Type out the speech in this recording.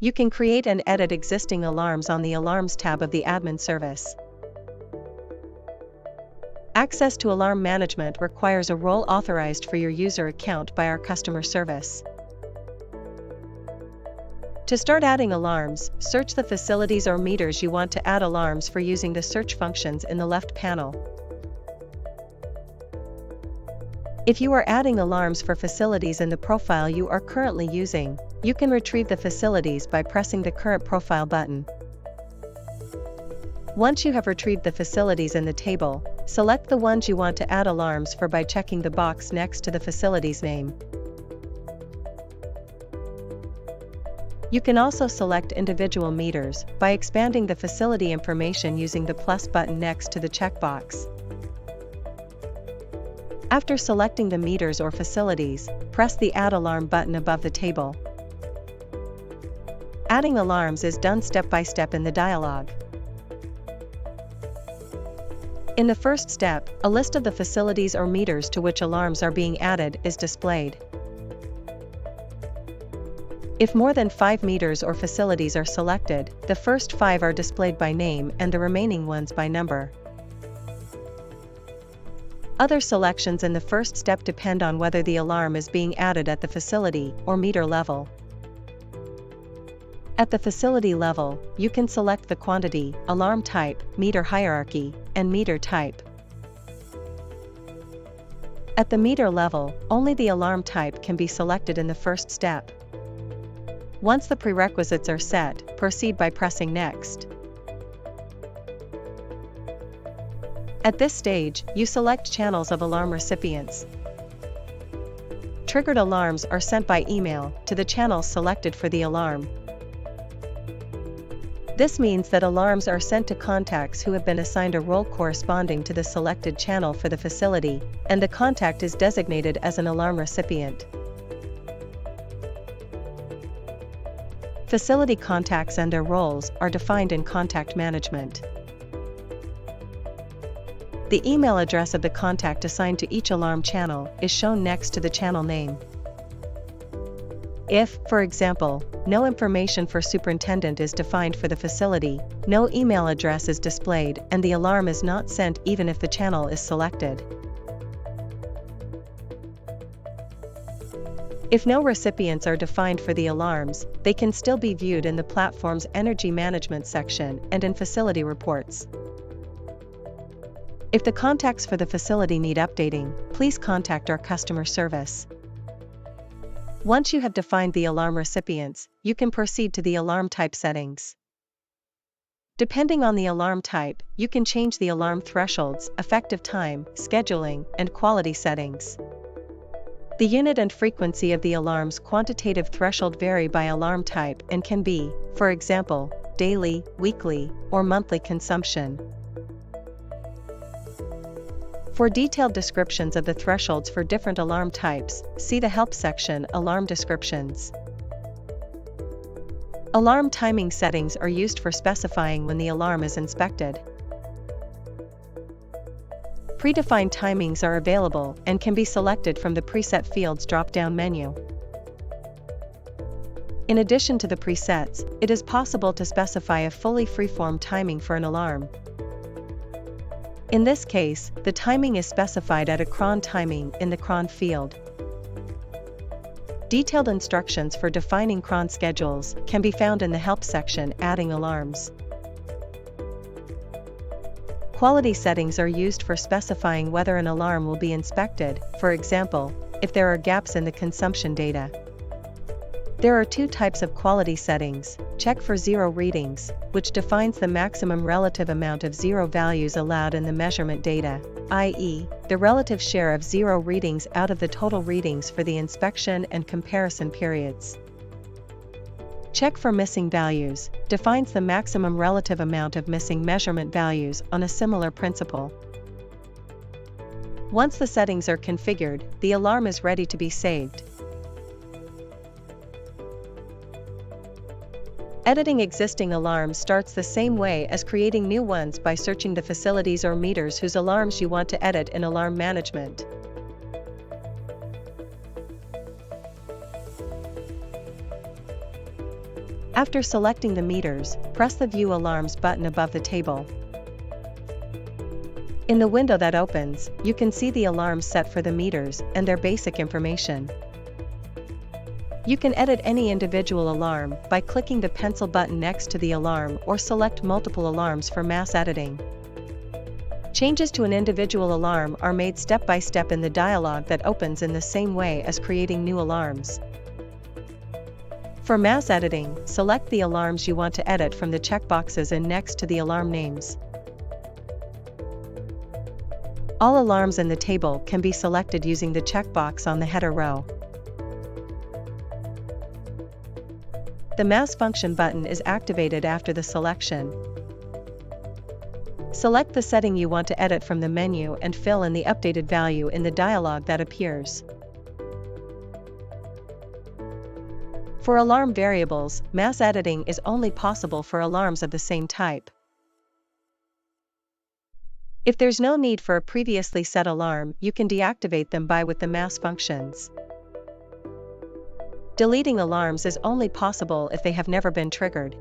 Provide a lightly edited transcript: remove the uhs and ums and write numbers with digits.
You can create and edit existing alarms on the Alarms tab of the Admin service. Access to alarm management requires a role authorized for your user account by our customer service. To start adding alarms, search the facilities or meters you want to add alarms for using the search functions in the left panel. If you are adding alarms for facilities in the profile you are currently using, you can retrieve the facilities by pressing the Current Profile button. Once you have retrieved the facilities in the table, select the ones you want to add alarms for by checking the box next to the facility's name. You can also select individual meters by expanding the facility information using the plus button next to the checkbox. After selecting the meters or facilities, press the Add Alarm button above the table. Adding alarms is done step by step in the dialog. In the first step, a list of the facilities or meters to which alarms are being added is displayed. If more than 5 meters or facilities are selected, the first 5 are displayed by name and the remaining ones by number. Other selections in the first step depend on whether the alarm is being added at the facility or meter level. At the facility level, you can select the quantity, alarm type, meter hierarchy, and meter type. At the meter level, only the alarm type can be selected in the first step. Once the prerequisites are set, proceed by pressing Next. At this stage, you select channels of alarm recipients. Triggered alarms are sent by email to the channels selected for the alarm. This means that alarms are sent to contacts who have been assigned a role corresponding to the selected channel for the facility, and the contact is designated as an alarm recipient. Facility contacts and their roles are defined in contact management. The email address of the contact assigned to each alarm channel is shown next to the channel name. If, for example, no information for superintendent is defined for the facility, no email address is displayed and the alarm is not sent even if the channel is selected. If no recipients are defined for the alarms, they can still be viewed in the platform's Energy Management section and in Facility Reports. If the contacts for the facility need updating, please contact our customer service. Once you have defined the alarm recipients, you can proceed to the alarm type settings. Depending on the alarm type, you can change the alarm thresholds, effective time, scheduling, and quality settings. The unit and frequency of the alarm's quantitative threshold vary by alarm type and can be, for example, daily, weekly, or monthly consumption. For detailed descriptions of the thresholds for different alarm types, see the Help section, Alarm Descriptions. Alarm timing settings are used for specifying when the alarm is inspected. Predefined timings are available and can be selected from the Preset Fields drop-down menu. In addition to the presets, it is possible to specify a fully freeform timing for an alarm. In this case, the timing is specified at a cron timing in the cron field. Detailed instructions for defining cron schedules can be found in the Help section, Adding Alarms. Quality settings are used for specifying whether an alarm will be inspected, for example, if there are gaps in the consumption data. There are 2 types of quality settings: check for zero readings, which defines the maximum relative amount of zero values allowed in the measurement data, i.e., the relative share of zero readings out of the total readings for the inspection and comparison periods. Check for missing values defines the maximum relative amount of missing measurement values on a similar principle. Once the settings are configured, the alarm is ready to be saved. Editing existing alarms starts the same way as creating new ones by searching the facilities or meters whose alarms you want to edit in Alarm Management. After selecting the meters, press the View Alarms button above the table. In the window that opens, you can see the alarms set for the meters and their basic information. You can edit any individual alarm by clicking the pencil button next to the alarm or select multiple alarms for mass editing. Changes to an individual alarm are made step by step in the dialog that opens in the same way as creating new alarms. For mass editing, select the alarms you want to edit from the checkboxes and next to the alarm names. All alarms in the table can be selected using the checkbox on the header row. The Mass Function button is activated after the selection. Select the setting you want to edit from the menu and fill in the updated value in the dialog that appears. For alarm variables, mass editing is only possible for alarms of the same type. If there's no need for a previously set alarm, you can deactivate them with the mass functions. Deleting alarms is only possible if they have never been triggered.